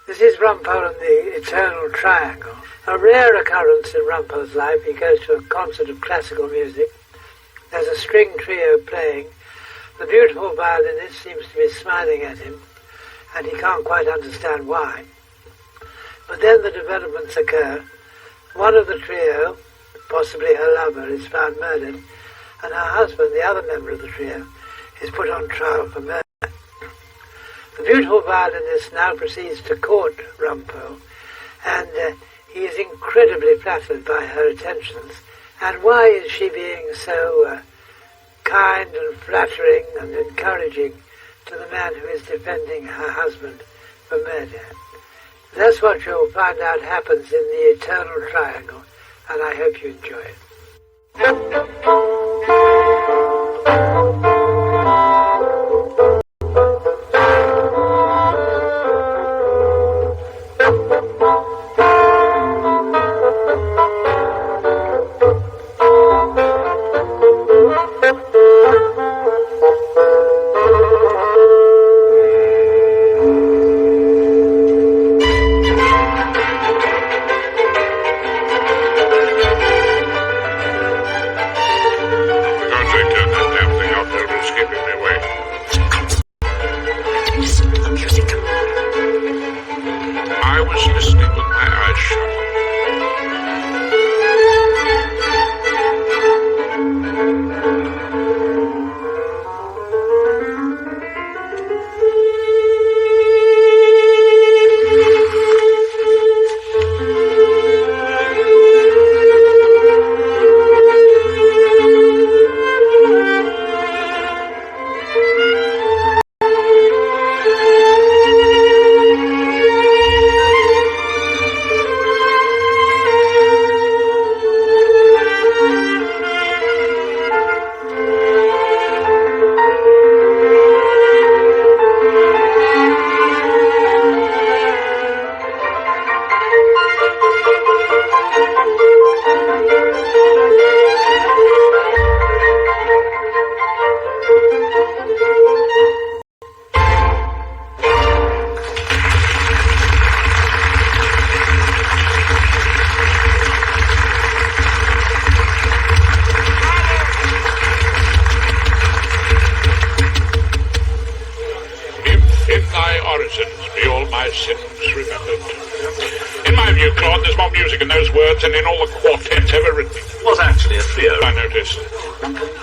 This is Rumpole and the Eternal Triangle. A rare occurrence in Rumpole's life. He goes to a concert of classical music. There's a string trio playing. The beautiful violinist seems to be smiling at him, and he can't quite understand why. But then the developments occur. One of the trio, possibly her lover, is found murdered, and her husband, the other member of the trio, is put on trial for murder. The beautiful violinist now proceeds to court Rumpole, and he is incredibly flattered by her attentions. And why is she being so kind and flattering and encouraging to the man who is defending her husband for murder? That's what you'll find out happens in the Eternal Triangle, and I hope you enjoy it. And in all the quartets ever written. Was actually a trio. I noticed.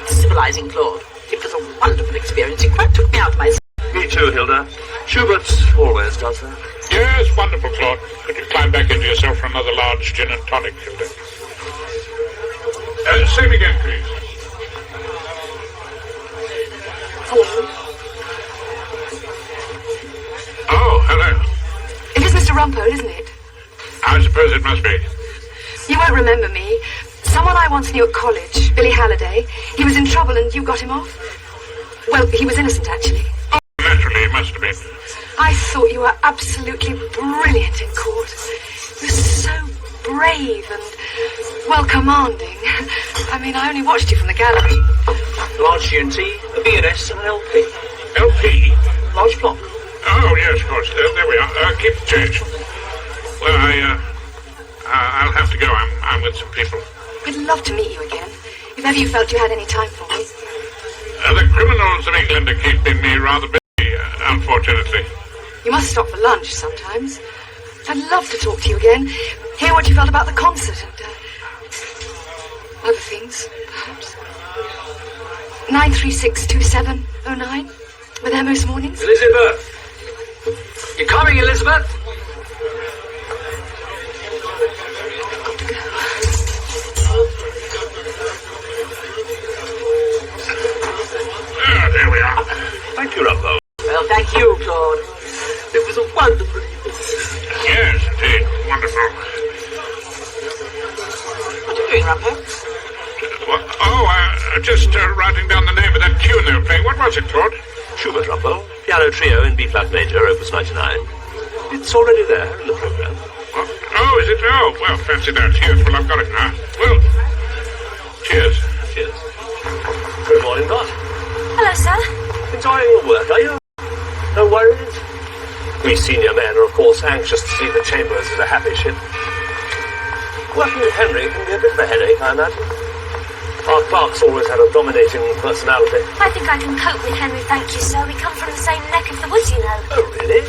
Civilizing Claude. It was a wonderful experience. It quite took me out of myself. Me too, Hilda. Schubert always does that. Yes, wonderful, Claude. Could you climb back into yourself for another large gin and tonic, Hilda? Same again, please. Hello. Oh, hello. It is Mr. Rumpole, isn't it? I suppose it must be. You won't remember me. Someone I once knew at college, Billy Halliday. He was in trouble and you got him off. Well, he was innocent, actually. Oh, naturally, he must have been. I thought you were absolutely brilliant in court. You were so brave and, well, commanding. I mean, I only watched you from the gallery. Large G&T, a B&S and an LP. LP? Large block. Oh, yes, of course. There we are. Keep the change. Well, I'll have to go. I'm with some people. I'd love to meet you again, if ever you felt you had any time for me. The criminals of England are keeping me rather busy, unfortunately. You must stop for lunch sometimes. I'd love to talk to you again, hear what you felt about the concert and other things, perhaps. 9362709. We're there most mornings. Elizabeth! You coming, Elizabeth? There we are. Thank you, Rumpole. Well, thank you, Claude. It was a wonderful evening. Yes, indeed. Wonderful. What are you doing, Rumpole? Just writing down the name of that tune they were playing. What was it, Claude? Schubert, Rumpole. Piano trio in B-flat major, opus 99. It's already there in the programme. Oh, is it? Oh, well, fancy that. Yes, well, I've got it now. Well, cheers. Cheers. Good morning, Dot. Hello, sir. Enjoying your work, are you? No worries? We senior men are, of course, anxious to see the Chambers as a happy ship. Working with Henry can be a bit of a headache, I imagine. Our clerk's always had a dominating personality. I think I can cope with Henry, thank you, sir. We come from the same neck of the woods, you know. Oh, really?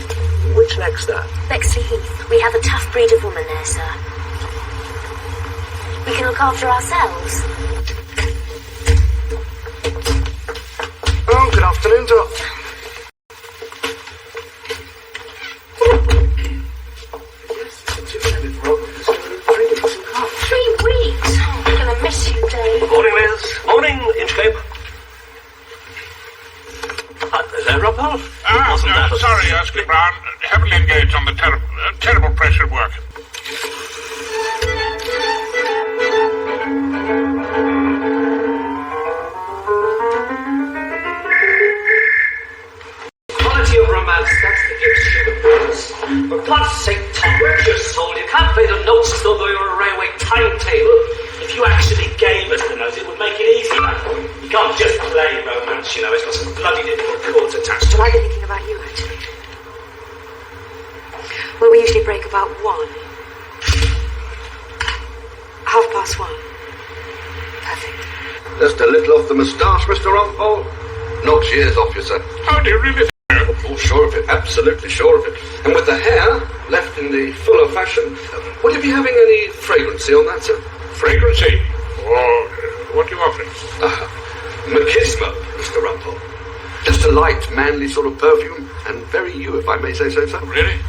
Which neck's that? Bexley Heath. We have a tough breed of woman there, sir. We can look after ourselves. Oh, good afternoon, Doc. Morning, Liz. Morning, Inchcape. There, Rumpole? Sorry, Skip Brown. Heavily engaged on the terrible pressure of work. Quality of romance, that's the gift sugar pills. For God's sake, Tom, where's your soul? You can't play the notes as though they were a railway timetable. If you actually gave us the notes, it would make it easier. You can't just play romance, you know. It's got some bloody difficult chords attached to Well, it. I've been thinking about you, actually. Well, we usually break about 1. 1:30. Perfect. Just a little off the moustache, Mr. Rumpole. Knocks years off you, sir. Oh, do you really think so? Oh, sure of it. Absolutely sure of it. And with the hair left in the fuller fashion, will you be having any fragrancy on that, sir? Fragrancy? Oh, what are you offering? Machismo, Mr. Rumpole. Just a light, manly sort of perfume, and very you, if I may say so, sir. Really?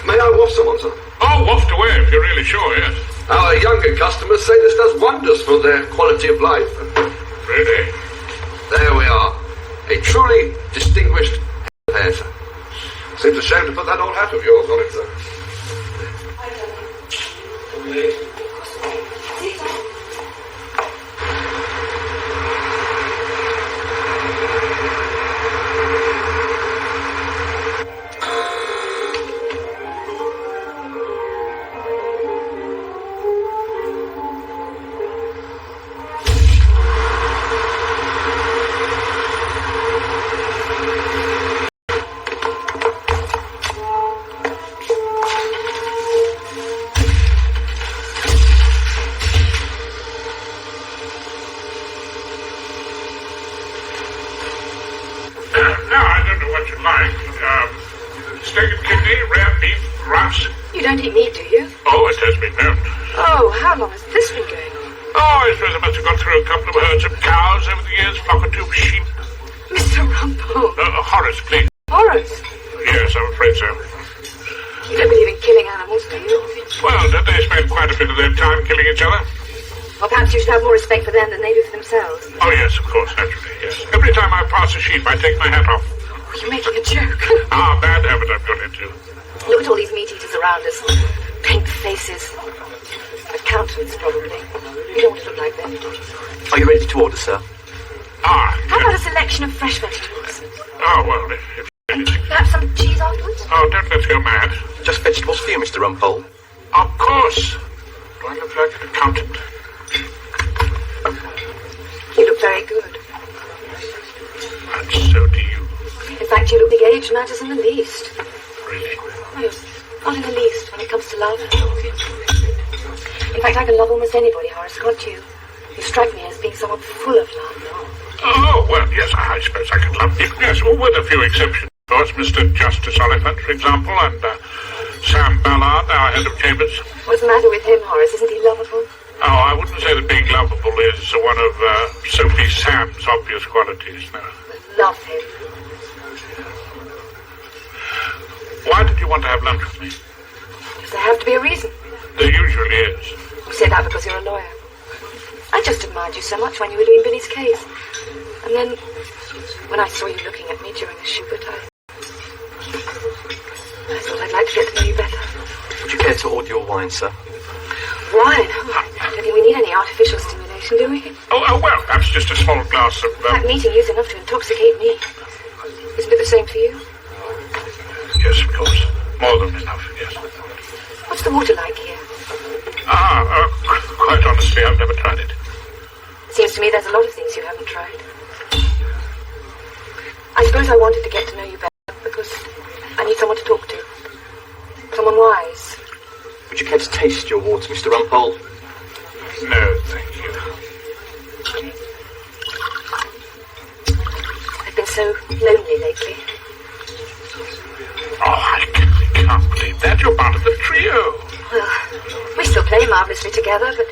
May I waft some on, sir? Oh, waft away if you're really sure, yes. Our younger customers say this does wonders for their quality of life. Really? There we are. A truly distinguished hair, sir. Seems a shame to put that old hat of yours on it, sir. Steak and kidney, rare beef, rice. You don't eat meat, do you? Oh, it has been known. Oh, how long has this been going on? Oh, I suppose I must have gone through a couple of herds of cows over the years, flock or two of sheep. Mr. Rumpole. Horace, please. Horace? Yes, I'm afraid so. You don't believe in killing animals, do you? Well, don't they spend quite a bit of their time killing each other? Or perhaps you should have more respect for them than they do for themselves. Oh, yes, of course, naturally, yes. Every time I pass a sheep, I take my hat off. Oh, you're making a joke. Bad habit I've got into. Look at all these meat eaters around us. Pink faces. Accountants, probably. You don't want to look like them. Are you ready to order, sir? How about a selection of fresh vegetables? Oh, well, if anything. Perhaps some cheese afterwards? Oh, don't let's go mad. Just vegetables for you, Mr. Rumpole. Of course. Do I look like an accountant? You look very good. And so do you. In fact, you look the age matters in the least. Really? Yes, not in the least when it comes to love. In fact, I can love almost anybody, Horace, can't you? You strike me as being somewhat full of love. Oh, well, yes, I suppose I can love people. Yes, well, with a few exceptions. Of course, Mr. Justice Oliphant, for example, and Sam Ballard, our head of chambers. What's the matter with him, Horace? Isn't he lovable? Oh, I wouldn't say that being lovable is one of Sophie Sam's obvious qualities, no. Love him. Why did you want to have lunch with me? Does there have to be a reason? There usually is. You say that because you're a lawyer. I just admired you so much when you were doing Billy's case. And then, when I saw you looking at me during the Schubert, I thought I'd like to get to know you better. Would you care to order your wine, sir? Wine? Oh, I don't think we need any artificial stimulation, do we? Oh, well, perhaps just a small glass of... That meeting you's enough to intoxicate me. Isn't it the same for you? Yes, of course. More than enough, yes. What's the water like here? Quite honestly, I've never tried it. Seems to me there's a lot of things you haven't tried. I suppose I wanted to get to know you better because I need someone to talk to. someone wise. Would you care to taste your water, Mr. Rumpole? No, thank you. I've been so lonely lately. Oh, I can't believe that. You're part of the trio. Well, we still play marvellously together, but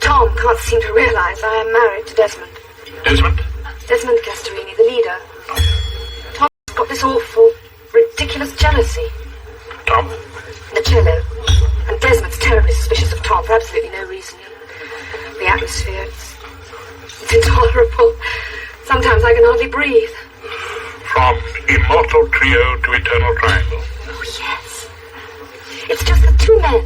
Tom can't seem to realise I am married to Desmond. Desmond? Desmond Castorini, the leader. Tom's got this awful, ridiculous jealousy. Tom? The cello. And Desmond's terribly suspicious of Tom for absolutely no reason. The atmosphere, it's intolerable. Sometimes I can hardly breathe. From immortal trio to eternal triangle. Oh, yes. It's just the two men.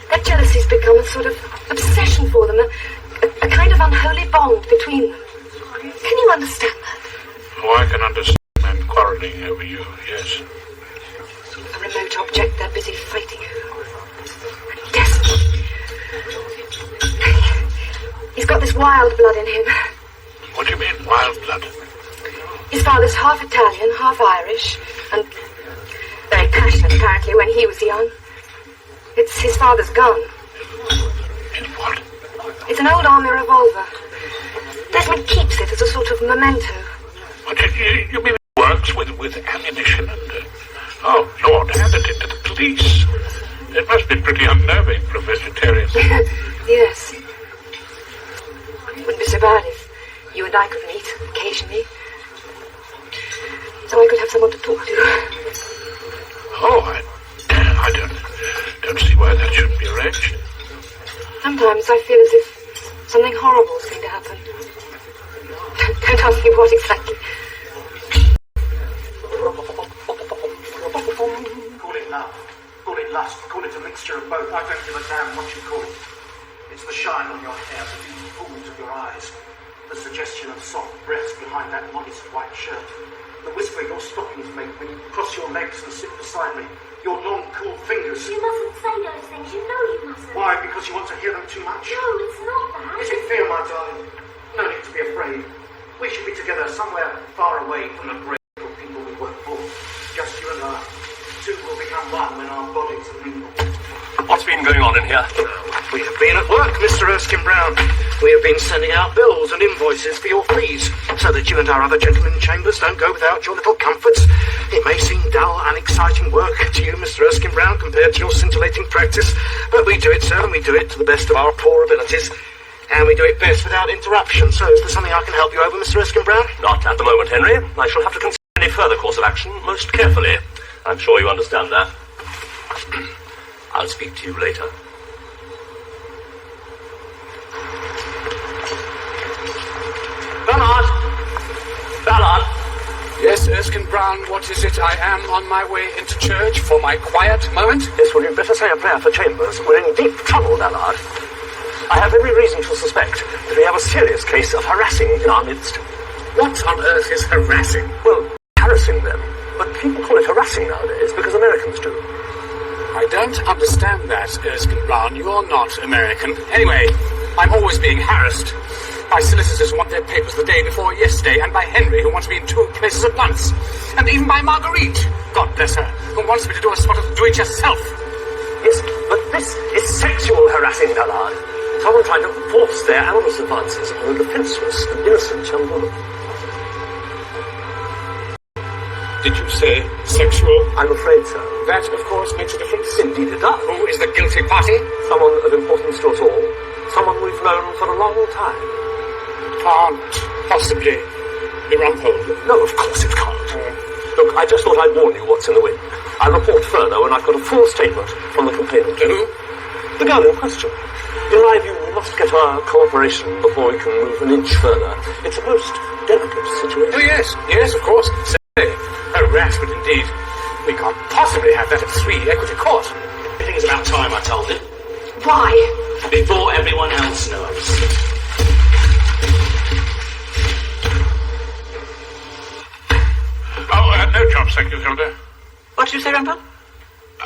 Their jealousy's become a sort of obsession for them, a kind of unholy bond between them. Can you understand that? Oh, I can understand men quarrelling over you, yes. A remote object they're busy fighting over. And Desmond. He's got this wild blood in him. What do you mean, wild blood? His father's half Italian, half Irish, and very passionate apparently when he was young. It's his father's gun. What? It's an old army revolver. Desmond keeps it as a sort of memento. What, you mean it works with ammunition and... oh, Lord, handed it to the police. It must be pretty unnerving for a vegetarian. Yes. It wouldn't be so bad if you and I could meet occasionally. So I could have someone to talk to. Oh, I don't see why that shouldn't be arranged. Sometimes I feel as if something horrible is going to happen. Don't ask me what exactly. Call it love, call it lust, call it a mixture of both. I don't give a damn what you call it. It's the shine on your hair, the deep pools of your eyes, the suggestion of soft breasts behind that modest white shirt, the whisper your stockings make when you cross your legs and sit beside me, your long, cool fingers. You mustn't say those things. You know you mustn't. Why? Because you want to hear them too much? No, it's not that. Is it fear, my darling? No need to be afraid. We should be together somewhere far away from the great little people we work for. Just you and I. Two will become one when our bodies are mingled. What's been going on in here? We have been at work, Mr. Erskine Brown. We have been sending out bills and invoices for your fees, so that you and our other gentlemen in chambers don't go without your little comforts. It may seem dull, unexciting work to you, Mr. Erskine Brown, compared to your scintillating practice, but we do it, sir, and we do it to the best of our poor abilities. And we do it best without interruption. So is there something I can help you over, Mr. Erskine Brown? Not at the moment, Henry. I shall have to consider any further course of action most carefully. I'm sure you understand that. I'll speak to you later. Ballard! Yes, Erskine Brown, what is it? I am on my way into church for my quiet moment. Yes, well, you'd better say a prayer for Chambers. We're in deep trouble, Ballard. I have every reason to suspect that we have a serious case of harassing in our midst. What on earth is harassing? Well, harassing them. But people call it harassing nowadays because Americans do. I don't understand that, Erskine Brown. You're not American. Anyway, I'm always being harassed. My solicitors want their papers the day before yesterday, and by Henry, who wants me in two places at once. And even by Marguerite, God bless her, who wants me to do a sort of do-it-yourself. Yes, but this is sexual harassing, Ballard. Someone trying to force their amorous advances on a defenseless and innocent young woman. Did you say sexual? I'm afraid so. That, of course, makes a difference. Indeed it does. Who is the guilty party? Someone of importance to us all. Someone we've known for a long time. Can't possibly be Rumpole. No, of course it can't. Look, I just thought I'd warn you what's in the wind. I'll report further when I've got a full statement from the complainant. Who? The girl in question. In my view, we must get her cooperation before we can move an inch further. It's a most delicate situation. Oh, yes. Yes, of course. Certainly. Harassment, indeed. We can't possibly have that at 3 Equity Court. I think it's about time I told him. Why? Before everyone else knows. Oh, no chops, thank you, Hilda. What did you say, Rumpole?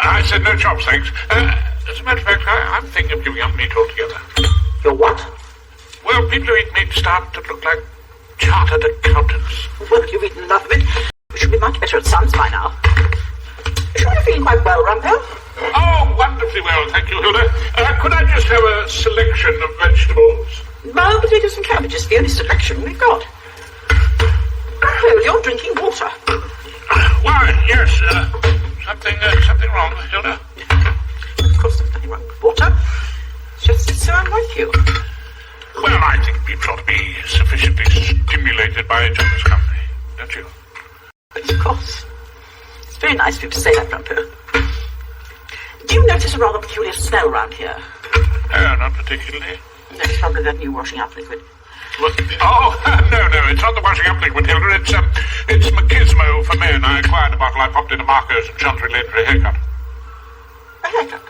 I said no chops, thanks. As a matter of fact, I'm thinking of giving up meat altogether. Your what? Well, people who eat meat start to look like chartered accountants. Well, you've eaten enough of it. We should be much better at sums by now. Sure you're feeling quite well, Rumpole? Oh, wonderfully well, thank you, Hilda. Could I just have a selection of vegetables? Mild potatoes and cabbages, the only selection we've got. Oh, you're drinking water. Why, yes, something wrong, Hilda? Of course there's nothing wrong with water. It's just so unlike you. Well, I think people ought to be sufficiently stimulated by each other's company, don't you? But of course. It's very nice of you to say that, Rumpole. Do you notice a rather peculiar smell round here? Oh, not particularly. No, it's probably that new washing up liquid. What? Oh, no, it's not the washing up liquid, Hilda. It's Machismo for men. I acquired a bottle, I popped into Marco's and Chancery Lane for a haircut. A haircut?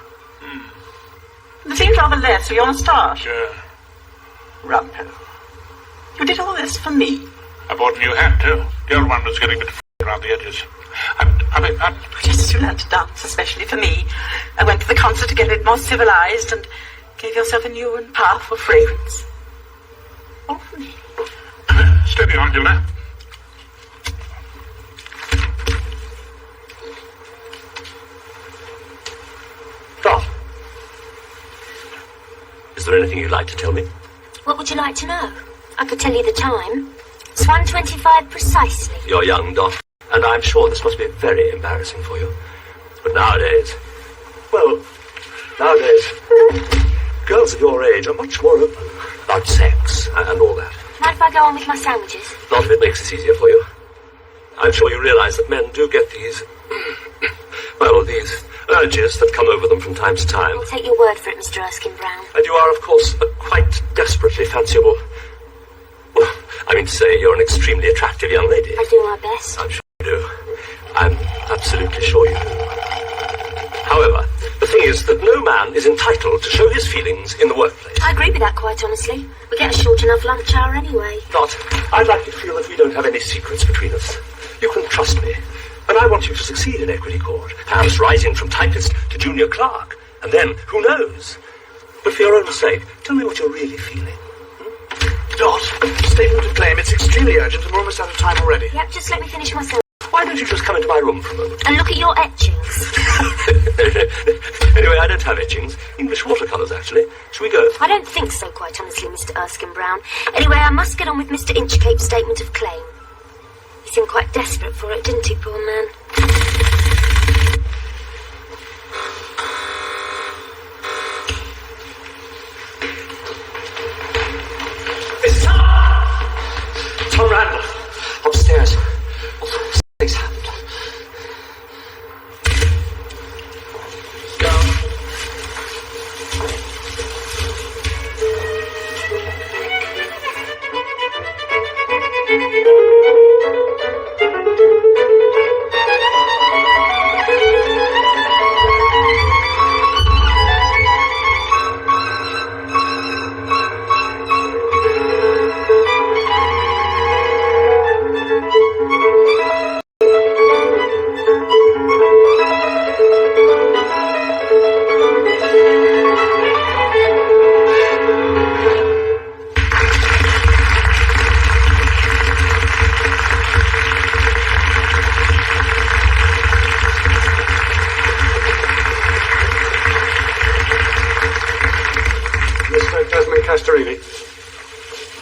The seems rather less, so you're on a start. Sure. Rumpole, you did all this for me. I bought a new hat, too. The old one was getting a bit around the edges. Yes, you learned to dance, especially for me. I went to the concert to get a bit more civilized and gave yourself a new and powerful fragrance. All for me. Steady on, Hilda. Dot, is there anything you'd like to tell me? What would you like to know? I could tell you the time. It's 1:25 precisely. You're young, Dot, and I'm sure this must be very embarrassing for you. But nowadays, girls of your age are much more open about sex and all that. Mind if I go on with my sandwiches? Not if it makes this easier for you. I'm sure you realize that men do get these urges that come over them from time to time. I'll take your word for it, Mr. Erskine Brown. And you are, of course, a quite desperately fanciable... Well, I mean to say, you're an extremely attractive young lady. I do my best. I'm sure you do. I'm absolutely sure you do. However, the thing is that no man is entitled to show his feelings in the workplace. I agree with that, quite honestly. We get a short enough lunch hour anyway. Dot, I'd like you to feel that we don't have any secrets between us. You can trust me. And I want you to succeed in Equity Court, perhaps rising from typist to junior clerk. And then, who knows? But for your own sake, tell me what you're really feeling. Dot, statement of claim. It's extremely urgent and we're almost out of time already. Yep, just let me finish my sandwich. Why don't you just come into my room for a moment? And look at your etchings. Anyway, I don't have etchings. English watercolours, actually. Shall we go? I don't think so, quite honestly, Mr. Erskine Brown. Anyway, I must get on with Mr. Inchcape's statement of claim. He seemed quite desperate for it, didn't he, poor man? It's Tom Randall. Upstairs. Something's happened.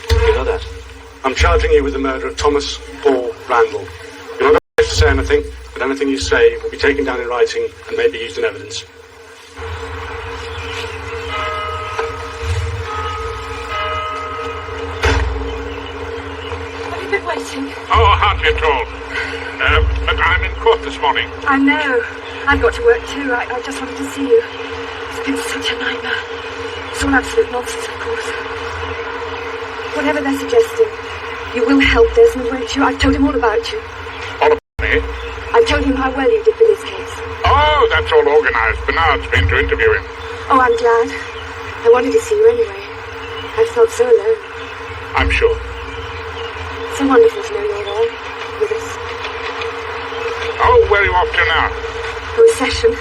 You know that? I'm charging you with the murder of Thomas Paul Randall. You're not supposed to say anything, but anything you say will be taken down in writing and may be used in evidence. Have you been waiting? Oh, hardly at all. But I'm in court this morning. I know. I've got to work too. I just wanted to see you. It's been such a nightmare. It's all absolute nonsense, of course. Whatever they're suggesting, you will help Desmond, won't you? I've told him all about you. All about me? I've told him how well you did with his case. Oh, that's all organised. Bernard's been to interview him. Oh, I'm glad. I wanted to see you anyway. I felt so alone. I'm sure. So wonderful to know you're there, with us. Oh, where are you off to now? A recession.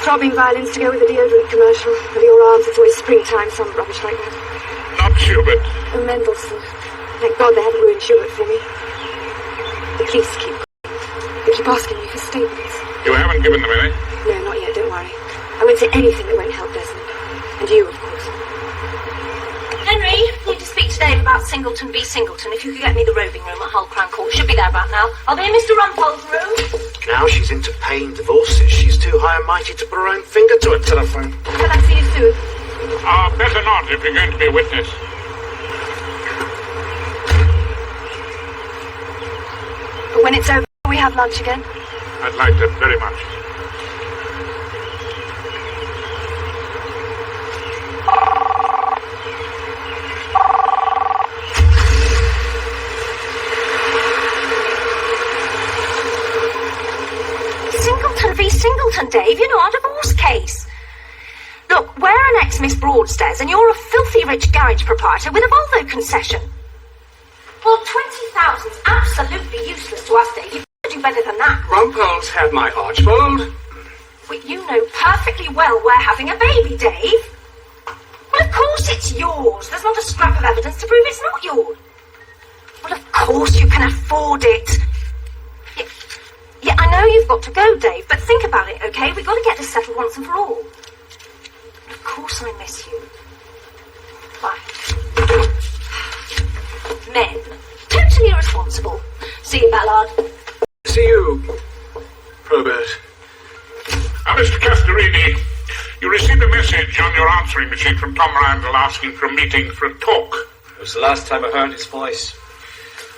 Throbbing violins to go with a deodorant commercial. Under your arms, it's always springtime, some rubbish like that. Not Schubert. Oh, Mendelssohn. Thank God they haven't ruined Schubert for me. The police keep asking me for statements. You haven't given them any? No, not yet, don't worry. I won't say anything that won't help Desmond. And you, of course. Henry, need to speak to Dave about Singleton v. Singleton. If you could get me the roving room at Hull Crown Court. Should be there about now. I'll be in Mr. Rumpole's room. Now she's into paying divorces. She's too high and mighty to put her own finger to a telephone. Shall I see you soon? Better not if you're going to be a witness. But when it's over, we have lunch again. I'd like that very much. Singleton v. Singleton, Dave. You know, our divorce case. Look, we're an ex-Miss Broadstairs, and you're a filthy rich garage proprietor with a Volvo concession. Well, 20,000's absolutely useless to us, Dave. You've got to do better than that. Rumpole's had my Archibald. Well, you know perfectly well we're having a baby, Dave. Well, of course it's yours. There's not a scrap of evidence to prove it's not yours. Well, of course you can afford it. Yeah, I know you've got to go, Dave, but think about it, okay? We've got to get this settled once and for all. Of course I miss you. Bye. Men. Totally irresponsible. See you, Ballard. See you, Probert. Mr. Castorini, you received a message on your answering machine from Tom Randall asking for a meeting for a talk. It was the last time I heard his voice.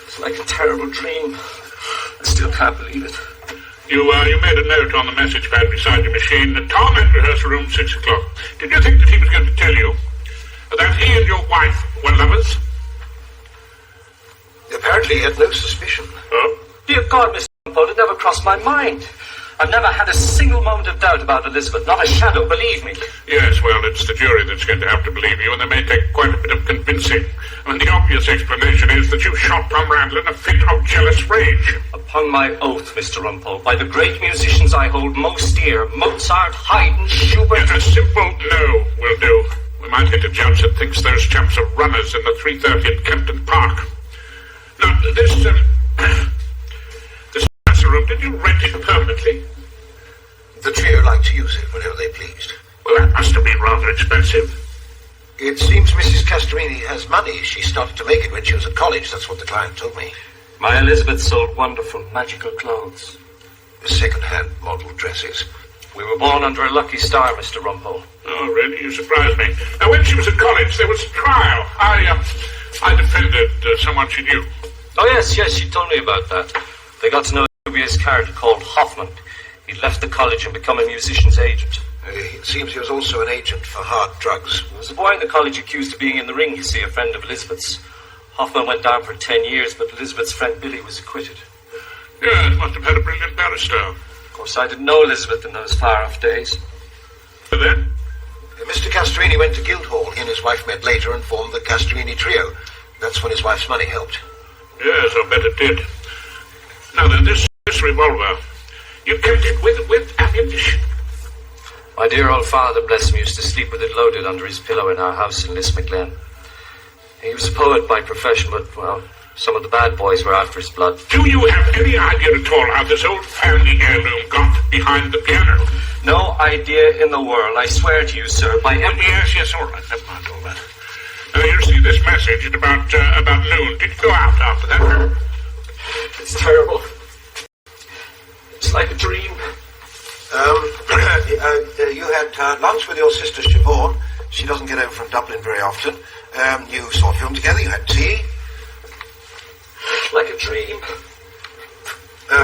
It's like a terrible dream. I still can't believe it. You made a note on the message pad beside your machine that Tom had rehearsal room 6 o'clock. Did you think that he was going to tell you that he and your wife were lovers? Apparently he had no suspicion. Oh? Dear God, Mr. Rumpole, it never crossed my mind. I've never had a single moment of doubt about Elizabeth, not a shadow, believe me. Yes, well, it's the jury that's going to have to believe you, and they may take quite a bit of convincing. And the obvious explanation is that you shot Tom Randall in a fit of jealous rage. Upon my oath, Mr. Rumpole, by the great musicians I hold most dear, Mozart, Haydn, Schubert... Yet a simple no will do. We might hit a judge that thinks those chaps are runners in the 3:30 at Kempton Park. Now, this room, did you rent it permanently? The trio liked to use it whenever they pleased. Well, that must have been rather expensive. It seems Mrs. Castorini has money. She started to make it when she was at college. That's what the client told me. My Elizabeth sold wonderful, magical clothes. Second-hand model dresses. We were born under a lucky star, Mr. Rumpole. Oh, really? You surprised me. Now, when she was at college, there was a trial. I defended someone she knew. Oh, yes, she told me about that. They got to know a dubious character called Hoffman. He'd left the college and become a musician's agent. It seems he was also an agent for hard drugs. There was a boy in the college accused of being in the ring, you see, a friend of Elizabeth's. Hoffman went down for 10 years, but Elizabeth's friend Billy was acquitted. Yes, must have had a brilliant barrister. Of course, I didn't know Elizabeth in those far-off days. And then? Mr. Castorini went to Guildhall. He and his wife met later and formed the Castorini trio. That's when his wife's money helped. Yes, I bet it did. Now then, this revolver, you kept it with ammunition. My dear old father, bless him, used to sleep with it loaded under his pillow in our house in Lismaclen. He was a poet by profession, but, well, some of the bad boys were after his blood. Do you have any idea at all how this old family heirloom got behind the piano? No idea in the world, I swear to you, sir, by every... Yes, all right, never mind all that. You received this message at about noon. Did you go out after that? It's terrible. It's like a dream. You had lunch with your sister Siobhan. She doesn't get home from Dublin very often. You saw a film together, you had tea. Like a dream.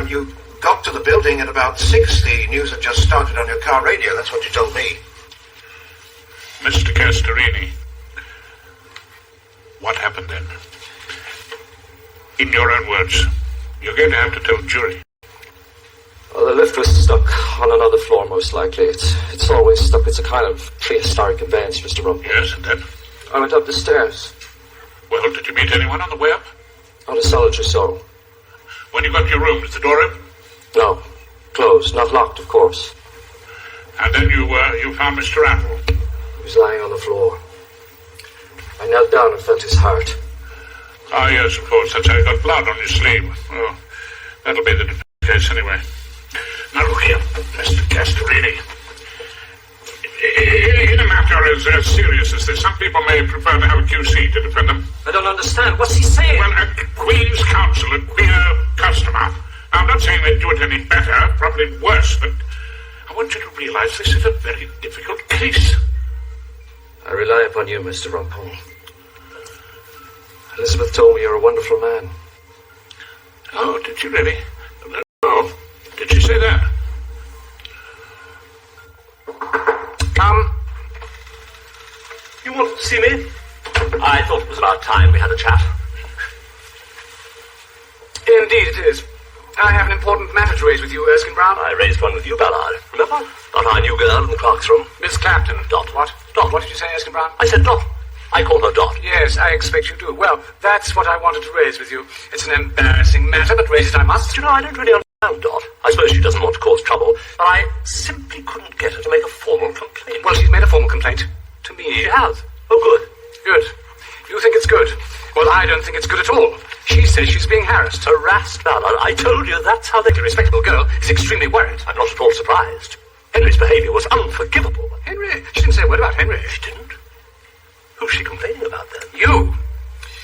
You got to the building at about 6. The news had just started on your car radio. That's what you told me. Mr. Castorini, what happened then? In your own words, you're going to have to tell the jury. Well, the lift was stuck on another floor, most likely. It's always stuck. It's a kind of prehistoric conveyance, Mr. Rumpole. Yes, and then? I went up the stairs. Well, did you meet anyone on the way up? Not a solitary soul. When you got to your room, was the door open? No. Closed. Not locked, of course. And then you found Mr. Randall? He was lying on the floor. I knelt down and felt his heart. Ah, yes, of course. That's how you got blood on your sleeve. Well, that'll be the case anyway. Now, look, Look here, Mr. Castorini. In a matter as serious as this, some people may prefer to have a QC to defend them. I don't understand. What's he saying? Well, a Queen's Counsel, a queer customer. I'm not saying they'd do it any better, probably worse, but I want you to realise this is a very difficult case. I rely upon you, Mr. Rumpole. Elizabeth told me you're a wonderful man. Oh, did you really? Oh, did she say that? Come. You wanted to see me? I thought it was about time we had a chat. Indeed it is. I have an important matter to raise with you, Erskine Brown. I raised one with you, Ballard. Remember? About our new girl in the clerk's room. Miss Clapton. Dot. What? Dot. What did you say, Erskine Brown? I said Dot. I call her Dot. Yes, I expect you do. Well, that's what I wanted to raise with you. It's an embarrassing matter, but raise it I must. You know, I don't really understand Dot. I suppose she doesn't want to cause trouble, but I simply couldn't get her to make a formal complaint. Well, she's made a formal complaint. To me. She has. Oh, good. Good. You think it's good? Well, I don't think it's good at all. She says she's being harassed. Harassed, Ballard? I told you that's how they... The respectable girl is extremely worried. I'm not at all surprised. Henry's behaviour was unforgivable. Henry? She didn't say a word about Henry. She didn't? Who's she complaining about, then? You.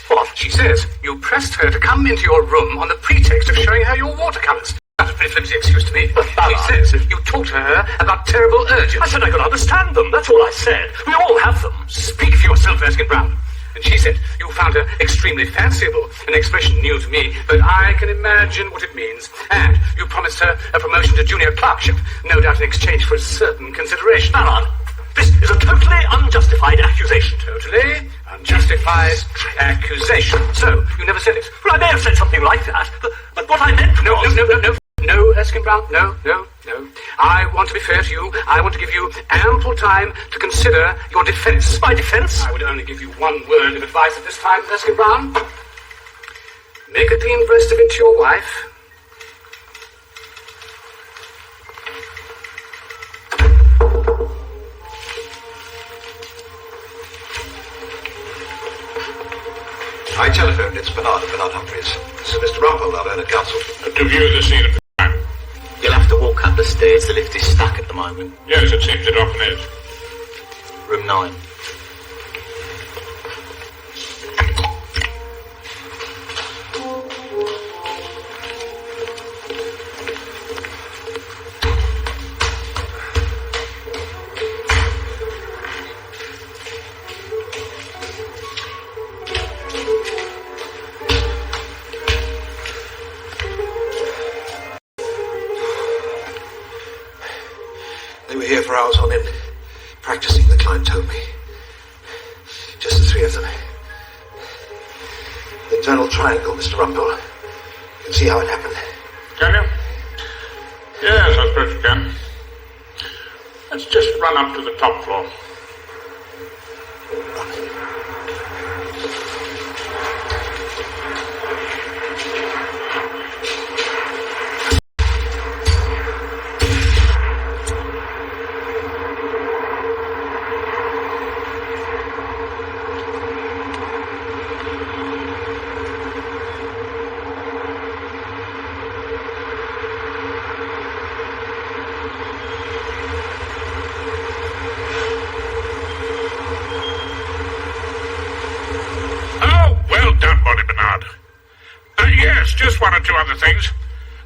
What? She says you pressed her to come into your room on the pretext of showing her your watercolours. That's a pretty flimsy excuse to me. But Ballard... She says you talked to her about terrible urges. I said I could understand them. That's all I said. We all have them. Speak for yourself, Erskine Brown. And she said you found her extremely fanciful, an expression new to me, but I can imagine what it means. And you promised her a promotion to junior clerkship, no doubt in exchange for a certain consideration. Ballard, this is a totally unjustified accusation. Totally unjustified accusation. So, you never said it. Well, I may have said something like that, but what I meant was... No, Erskine Brown, no. I want to be fair to you. I want to give you ample time to consider your defence. My defence? I would only give you one word of advice at this time, Erskine Brown. Make a clean breast of it to your wife. I telephoned. It's Bernard Humphreys. This is Mr. Rumpole, our learned counsel. To view the scene of the crime. You'll have to walk up the stairs. The lift is stuck at the moment. Yes, it seems it often is. Room 9. Here for hours on end, practicing, the client told me. Just the three of them. The internal triangle, Mr. Rumpole. You can see how it happened. Can you? Yes, I suppose you can. Let's just run up to the top floor. Just one or two other things.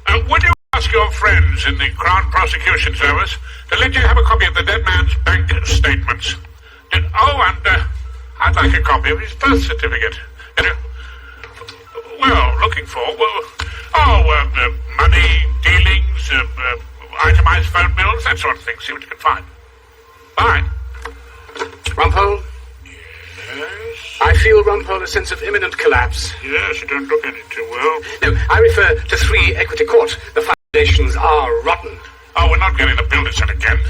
Would you ask your friends in the Crown Prosecution Service to let you have a copy of the dead man's bank statements? And I'd like a copy of his birth certificate. Looking for, money, dealings, itemized phone bills, that sort of thing. See what you can find. Bye. Rumpole? Yes? I feel, Rumpole, a sense of imminent collapse. Yes, you don't look at it too well. No, I refer to 3 Equity Court. The foundations are rotten. Oh, we're not getting the builders in again.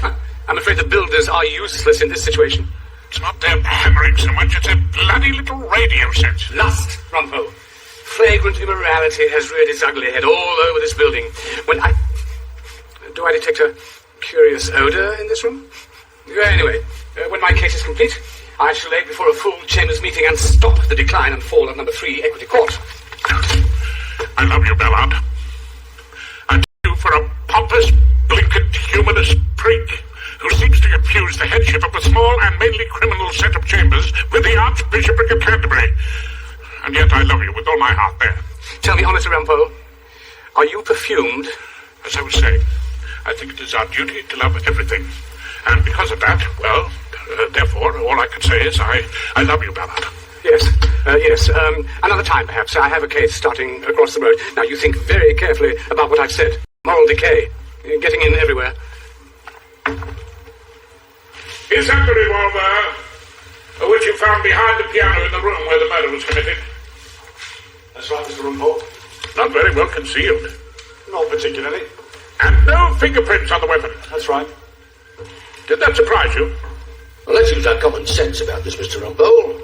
I'm afraid the builders are useless in this situation. It's not their hammering so much, it's their bloody little radio sets. Lust, Rumpole. Flagrant immorality has reared its ugly head all over this building. Do I detect a curious odour in this room? Anyway, when my case is complete, I shall lay before a full chambers meeting and stop the decline and fall of number 3 Equity Court. I love you, Ballard. And you for a pompous, blinking mainly criminal set of chambers with the Archbishopric of Canterbury. And yet I love you with all my heart there. Tell me honestly, Rumpole, are you perfumed? As I was saying, I think it is our duty to love everything. And because of that, well, therefore, all I can say is I love you, Ballard. Yes, yes. Another time, perhaps. I have a case starting across the road. Now, you think very carefully about what I've said. Moral decay. Getting in everywhere. Is that the revolver which you found behind the piano in the room where the murder was committed? That's right, Mr. Rumpole. Not very well concealed. Not particularly. And no fingerprints on the weapon. That's right. Did that surprise you? Well, let's use our common sense about this, Mr. Rumpole.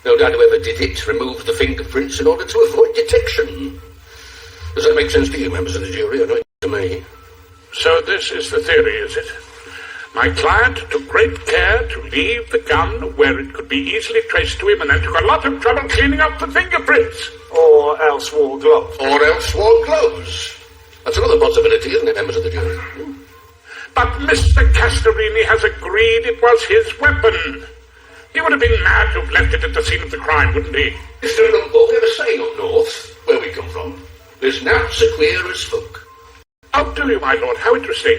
No doubt whoever did it removed the fingerprints in order to avoid detection. Does that make sense to you, members of the jury? I know it to me. So this is the theory, is it? My client took great care to leave the gun where it could be easily traced to him and then took a lot of trouble cleaning up the fingerprints. Or else wore gloves. Or else wore gloves. That's another possibility, isn't it, members of the jury? But Mr. Castorini has agreed it was his weapon. He would have been mad to have left it at the scene of the crime, wouldn't he? Mr. Rumpole, we have a saying up north, where we come from. There's nought so queer as folk. Oh, do you, my lord? How interesting.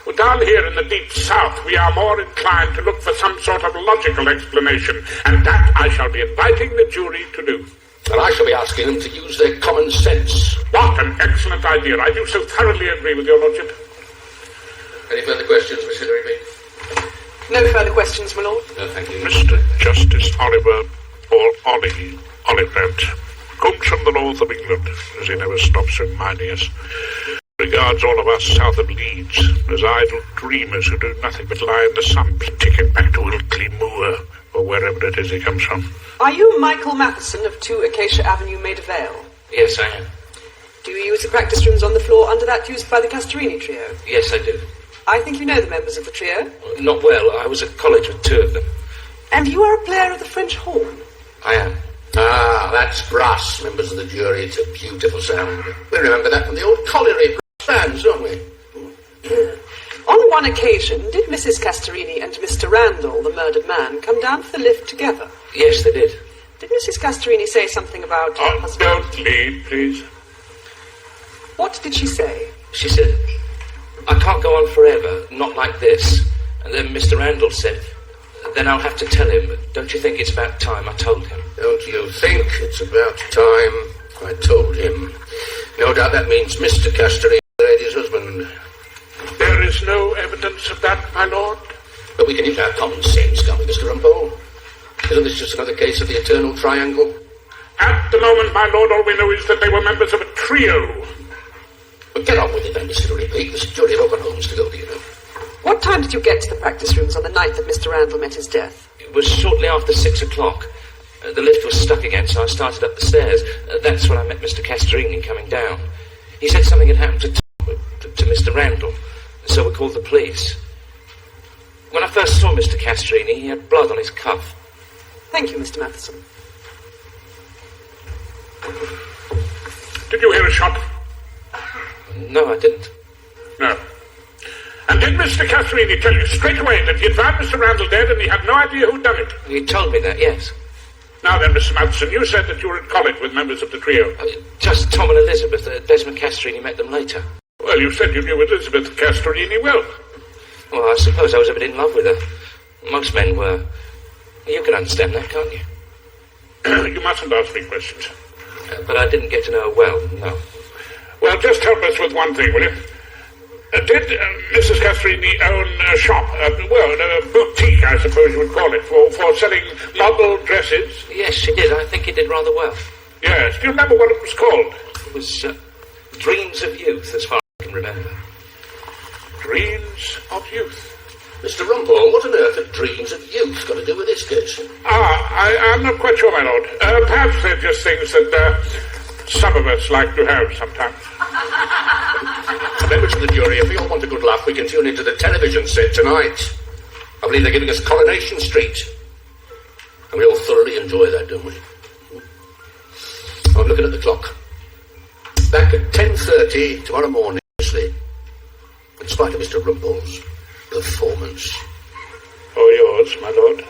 Well, down here in the deep south, we are more inclined to look for some sort of logical explanation, and that I shall be inviting the jury to do. And I shall be asking them to use their common sense. What an excellent idea. I do so thoroughly agree with your lordship. Any further questions, Miss Hilary? No further questions, my lord. No, thank you. Mr. Justice Oliver, or Oliphant, comes from the north of England, as he never stops reminding us. Regards all of us south of Leeds as idle dreamers who do nothing but lie in the sun, ticket back to Ilkley Moor, or wherever it is he comes from. Are you Michael Matheson of 2 Acacia Avenue, Maida Vale? Yes, I am. Do you use the practice rooms on the floor under that used by the Castorini trio? Yes, I do. I think you know the members of the trio. Not well. I was at college with 2 of them. And you are a player of the French horn? I am. Ah, that's brass, members of the jury. It's a beautiful sound. We remember that from the old colliery bands, don't we? On one occasion, did Mrs. Castorini and Mr. Randall, the murdered man, come down for the lift together? Yes, they did. Did Mrs. Castorini say something about her husband? Don't leave, please. What did she say? She said, I can't go on forever, not like this. And then Mr. Randall said, then I'll have to tell him. Don't you think it's about time I told him? Don't you think it's about time I told him? No doubt that means Mr. Castorini married his husband. There is no evidence of that, my lord. But we can use our common sense, can't we, Mr. Rumpole? Isn't this just another case of the eternal triangle? At the moment, my lord, all we know is that they were members of a trio. But get on with it then, Mr. Repeat. There's a jury of open homes to go to, you know. What time did you get to the practice rooms on the night that Mr. Randall met his death? It was shortly after 6 o'clock. The lift was stuck again, so I started up the stairs. That's when I met Mr. Castorini coming down. He said something had happened to Mr. Randall, so we called the police. When I first saw Mr. Castorini, he had blood on his cuff. Thank you, Mr. Matheson. Did you hear a shot? No, I didn't. No. And did Mr. Castorini tell you straight away that he had found Mr. Randall dead and he had no idea who'd done it? He told me that, yes. Now then, Mr. Matheson, you said that you were at college with members of the trio. Just Tom and Elizabeth. Desmond Castorini met them later. Well, you said you knew Elizabeth Castorini well. Well, I suppose I was a bit in love with her. Most men were. You can understand that, can't you? You mustn't ask me questions. But I didn't get to know her well, no. Well, just help us with one thing, will you? Did Mrs. Castorini own a shop, a boutique, I suppose you would call it, for selling model dresses? Yes, she did. I think he did rather well. Yes. Do you remember what it was called? It was Dreams of Youth, as far as I can remember. Dreams of Youth. Mr. Rumpole, what on earth have Dreams of Youth got to do with this case? I'm not quite sure, my lord. Perhaps they're just things that some of us like to have sometimes. Members of the jury, if we all want a good laugh, we can tune into the television set tonight. I believe they're giving us Coronation Street. And we all thoroughly enjoy that, don't we? I'm looking at the clock. Back at 10:30 tomorrow morning, obviously. In spite of Mr. Rumpole's performance. All yours, my lord.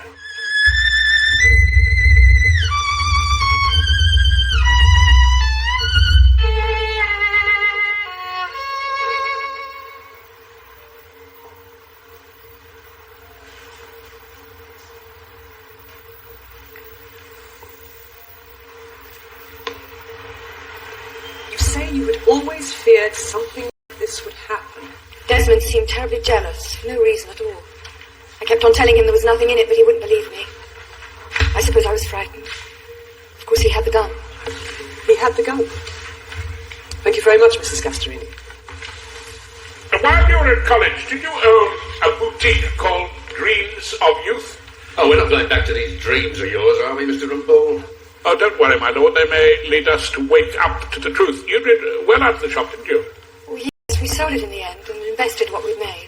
You say you had always feared something like this would happen. Desmond seemed terribly jealous, for no reason at all. I kept on telling him there was nothing in it, but he wouldn't believe me. I suppose I was frightened. Of course, he had the gun. He had the gun. Thank you very much, Mrs. Gasterini. While you were at college, did you own a boutique called Dreams of Youth? Oh, we're not going back to these dreams of yours, are we, Mr. Rumpole? Oh, don't worry, my lord. They may lead us to wake up to the truth. You did well out of the shop, didn't you? Oh, yes, we sold it in the end and invested what we'd made.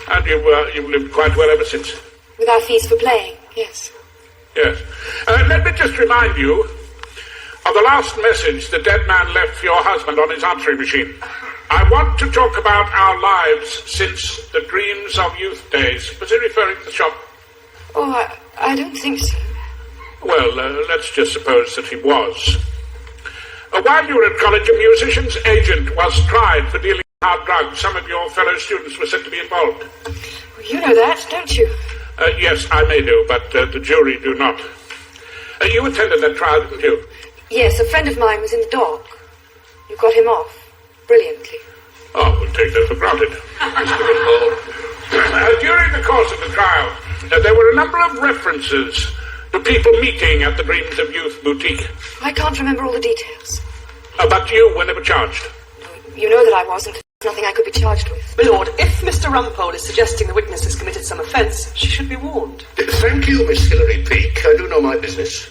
And you've lived quite well ever since? With our fees for playing, yes. Yes. Let me just remind you of the last message the dead man left for your husband on his answering machine. I want to talk about our lives since the Dreams of Youth days. Was he referring to the shop? Oh, I don't think so. Well, let's just suppose that he was. While you were at college, a musician's agent was tried for dealing in hard drugs. Some of your fellow students were said to be involved. Well, you know that, don't you? Yes, I may do, but the jury do not. You attended that trial, didn't you? Yes, a friend of mine was in the dock. You got him off. Brilliantly. Oh, we'll take that for granted. Mr. Rumpole. During the course of the trial, there were a number of references to people meeting at the Dreams of Youth boutique. I can't remember all the details. But you were never charged. You know that I wasn't. There's nothing I could be charged with. My lord, if Mr. Rumpole is suggesting the witness has committed some offence, she should be warned. Thank you, Miss Hilary Peake. I do know my business.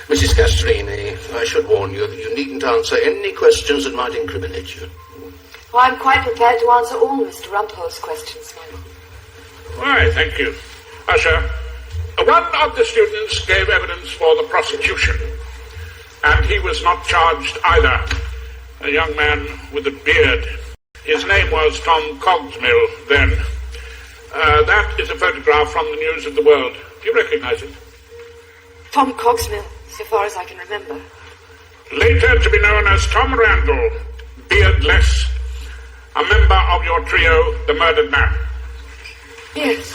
Mrs. Gasterini, I should warn you that you needn't answer any questions that might incriminate you. Well, I'm quite prepared to answer all Mr. Rumpole's questions, my lord. Why, thank you. Usher, one of the students gave evidence for the prosecution, and he was not charged either. A young man with a beard. His name was Tom Cogsmill then. That is a photograph from the News of the World. Do you recognize it? Tom Cogsmill, so far as I can remember. Later to be known as Tom Randall, beardless, a member of your trio, the Murdered Man. Yes.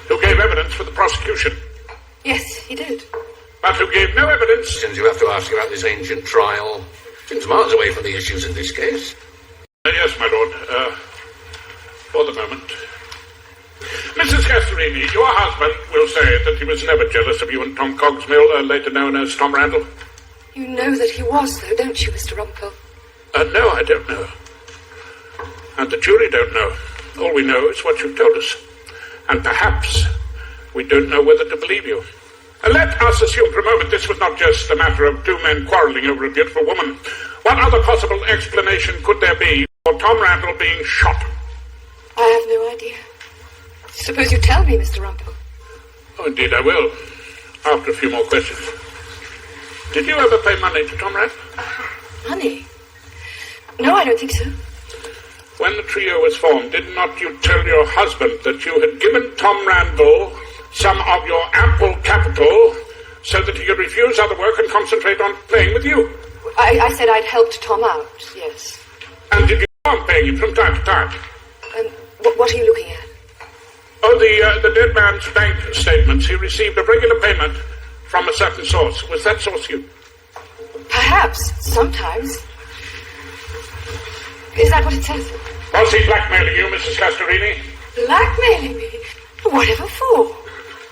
Who gave evidence for the prosecution. Yes, he did. But who gave no evidence. Since you have to ask about this ancient trial, seems miles away from the issues in this case. Yes, my lord. For the moment. Mrs. Gasterini, your husband will say that he was never jealous of you and Tom Cogsmill, later known as Tom Randall. You know that he was, though, don't you, Mr. Rumpole? No, I don't know. And the jury don't know. All we know is what you've told us. And perhaps we don't know whether to believe you. Let us assume for a moment this was not just a matter of two men quarrelling over a beautiful woman. What other possible explanation could there be for Tom Randall being shot? I have no idea. Suppose you tell me, Mr. Rumpole. Oh, indeed I will. After a few more questions. Did you ever pay money to Tom Randall? Money? No, I don't think so. When the trio was formed, did not you tell your husband that you had given Tom Randall some of your ample capital so that he could refuse other work and concentrate on playing with you? I said I'd helped Tom out, yes. And did you go on paying him from time to time? What are you looking at? Oh, the dead man's bank statements. He received a regular payment from a certain source. Was that source you? Perhaps, sometimes. Is that what it says? Was he blackmailing you, Mrs. Gasterini? Blackmailing me? Whatever for?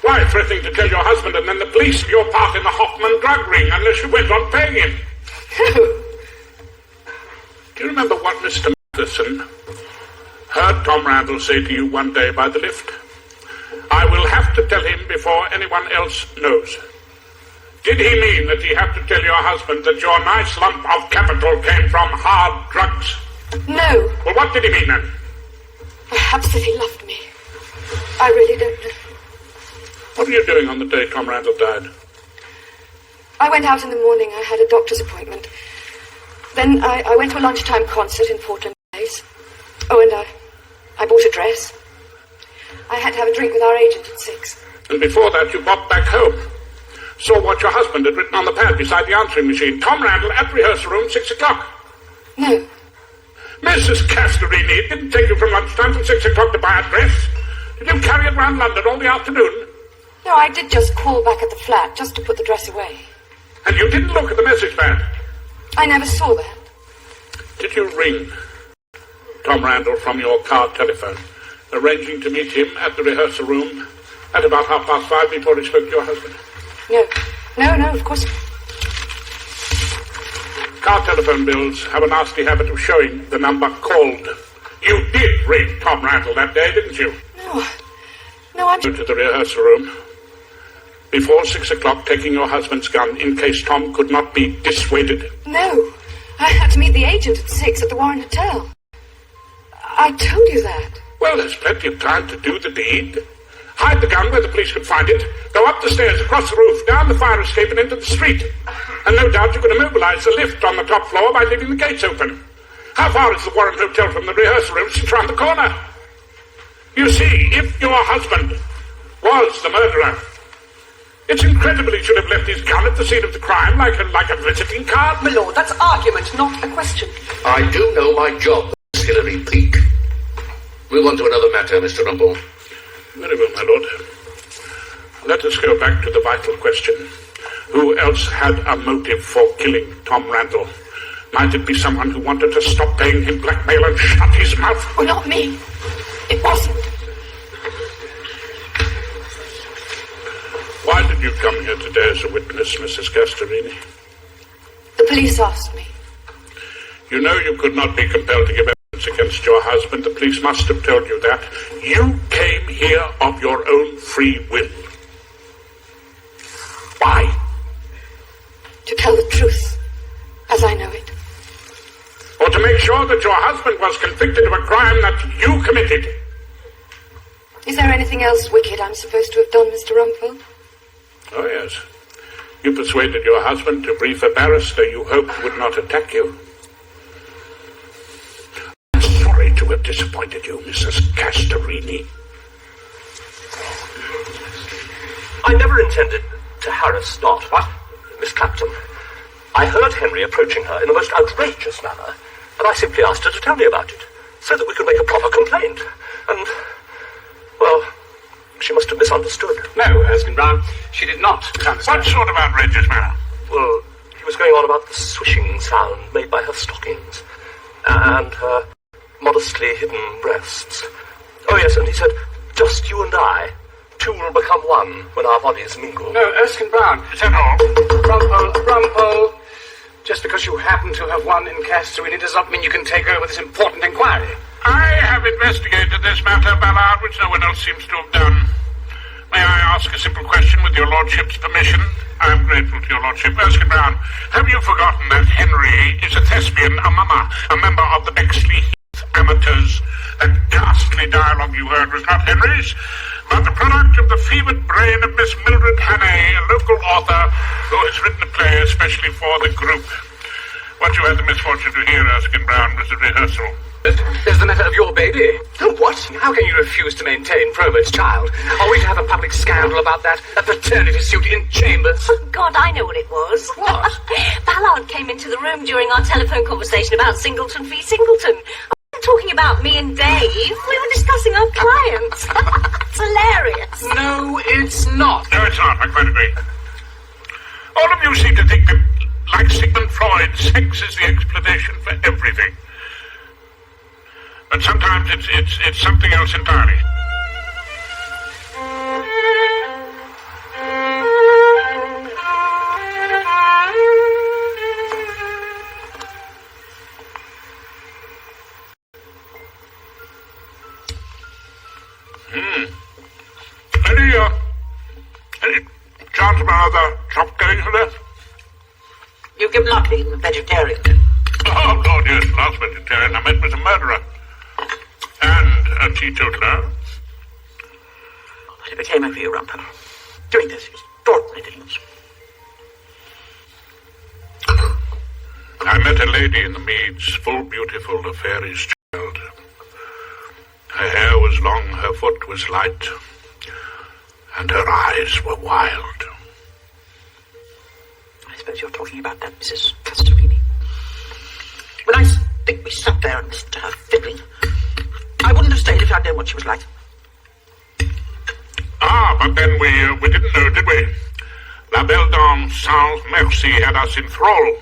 Why, threatening to tell your husband and then the police your part in the Hoffman drug ring unless you went on paying him. No. Do you remember what Mr. Matheson heard Tom Randall say to you one day by the lift? I will have to tell him before anyone else knows. Did he mean that he had to tell your husband that your nice lump of capital came from hard drugs? No. Well, what did he mean then? Perhaps that he loved me. I really don't know. What were you doing on the day Tom Randall died? I went out in the morning. I had a doctor's appointment. Then I went to a lunchtime concert in Portland Place. Oh, and I bought a dress. I had to have a drink with our agent at 6. And before that, you bobbed back home. Saw what your husband had written on the pad beside the answering machine. Tom Randall at rehearsal room, 6 o'clock. No. Mrs. Castorini, it didn't take you from lunchtime till 6 o'clock to buy a dress. Did you carry it round London all the afternoon? No, I did just call back at the flat, just to put the dress away. And you didn't look at the message pad? I never saw that. Did you ring Tom Randall from your car telephone, arranging to meet him at the rehearsal room at about 5:30 before he spoke to your husband? No, of course. Car telephone bills have a nasty habit of showing the number called. You did ring Tom Randall that day, didn't you? No, I'm... To the rehearsal room before 6 o'clock, taking your husband's gun in case Tom could not be dissuaded. No, I had to meet the agent at 6 at the Warren Hotel. I told you that. Well, there's plenty of time to do the deed. Hide the gun where the police could find it. Go up the stairs, across the roof, down the fire escape and into the street. And no doubt you could immobilize the lift on the top floor by leaving the gates open. How far is the Warren Hotel from the rehearsal room? It's round the corner. You see, if your husband was the murderer, it's incredible he should have left his gun at the scene of the crime like a visiting card. My lord, that's argument, not a question. I do know my job, Miss Hilary Peake. Move on to another matter, Mr. Rumpole. Very well, my lord. Let us go back to the vital question. Who else had a motive for killing Tom Randall? Might it be someone who wanted to stop paying him blackmail and shut his mouth? Well, not me. It wasn't. Why did you come here today as a witness, Mrs. Castorini? The police asked me. You know you could not be compelled to give evidence against your husband. The police must have told you that. You came here of your own free will. Why? To tell the truth, as I know it. Or to make sure that your husband was convicted of a crime that you committed. Is there anything else wicked I'm supposed to have done, Mr. Rumpole? Oh, yes. You persuaded your husband to brief a barrister you hoped would not attack you. I'm sorry to have disappointed you, Mrs. Castorini. I never intended to harass Dot. What? Miss Clapton. I heard Henry approaching her in a most outrageous manner, and I simply asked her to tell me about it, so that we could make a proper complaint. And, well, she must have misunderstood. No, Erskine Brown, she did not misunderstand. What sort of outrageous manner? Well, he was going on about the swishing sound made by her stockings, and her modestly hidden breasts. Oh, yes, and he said, just you and I. Two will become one when our bodies mingle. No, Erskine Brown. Is that all? Rumpole. Just because you happen to have won in Castorini does not mean you can take over this important inquiry. I have investigated this matter, Ballard, which no one else seems to have done. May I ask a simple question with your lordship's permission? I am grateful to your lordship. Erskine Brown, have you forgotten that Henry is a thespian, a member of the Bexley Heath Amateurs? That ghastly dialogue you heard was not Henry's, but the product of the fevered brain of Miss Mildred Hannay, a local author who has written a play especially for the group. What you had the misfortune to hear, Erskine Brown, was a rehearsal. There's the matter of your baby. Oh, what? How can you refuse to maintain Probert's child? Are we to have a public scandal about that? A paternity suit in chambers? Oh, God, I know what it was. What? Ballard came into the room during our telephone conversation about Singleton v. Singleton. We were talking about me and Dave. We were discussing our clients. It's hilarious. No, it's not. No, it's not. I quite agree. All of you seem to think that, like Sigmund Freud, sex is the explanation for everything. But sometimes it's something else entirely. Any chance of another chop going for that? You give lucky in the vegetarian. Oh, Lord, yes, last vegetarian I met was a murderer. And a teetotaler. But it became over you, Rumpole. Doing this extraordinary things. I met a lady in the meads, full beautiful, a fairy's child. Her hair was long, her foot was light, and her eyes were wild. I suppose you're talking about that Mrs. Castorini. When I think we sat there and listened to her fiddling, I wouldn't have stayed if I'd known what she was like. Ah, but then we didn't know, did we? La Belle Dame Sans Merci had us in thrall.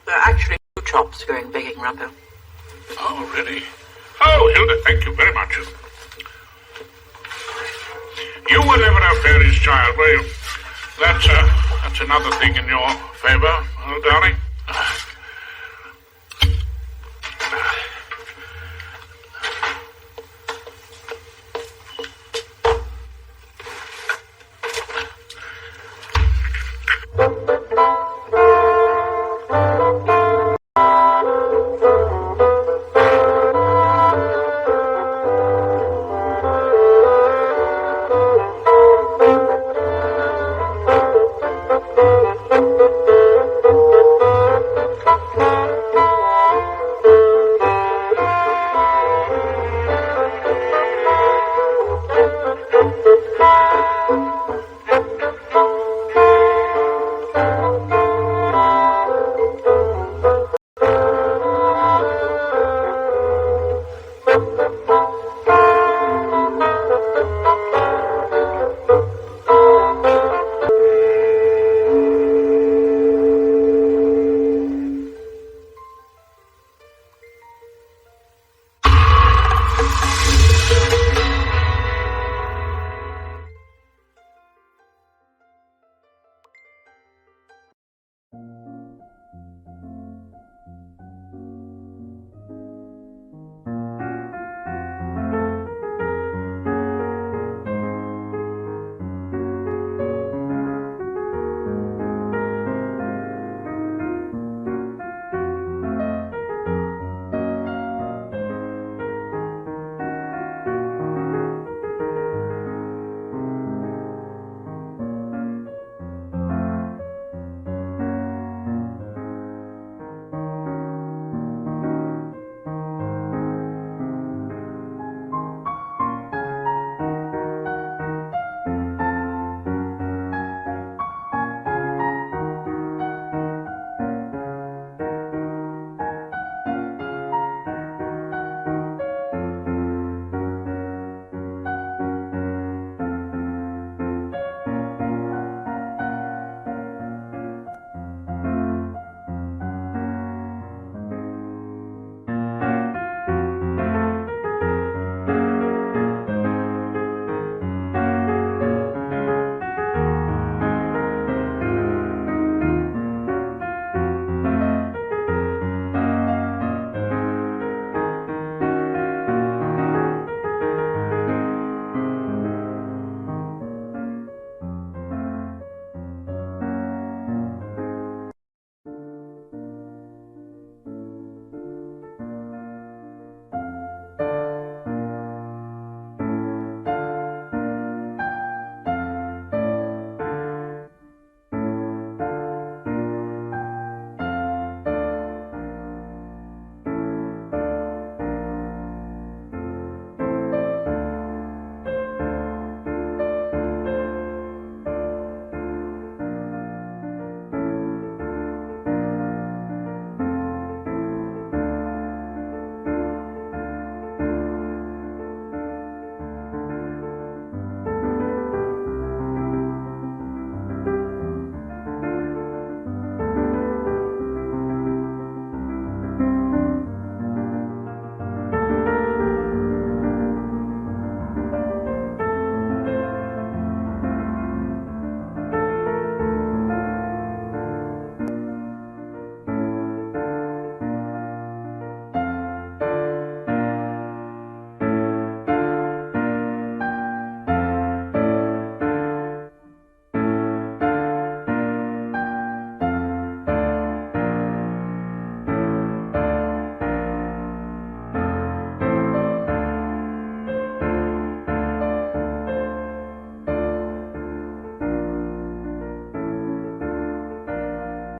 There are actually 2 chops going begging Rumpole. Oh, really? Oh, Hilda, thank you very much. You were never a fairy's child, were you? That's another thing in your favour, oh, darling.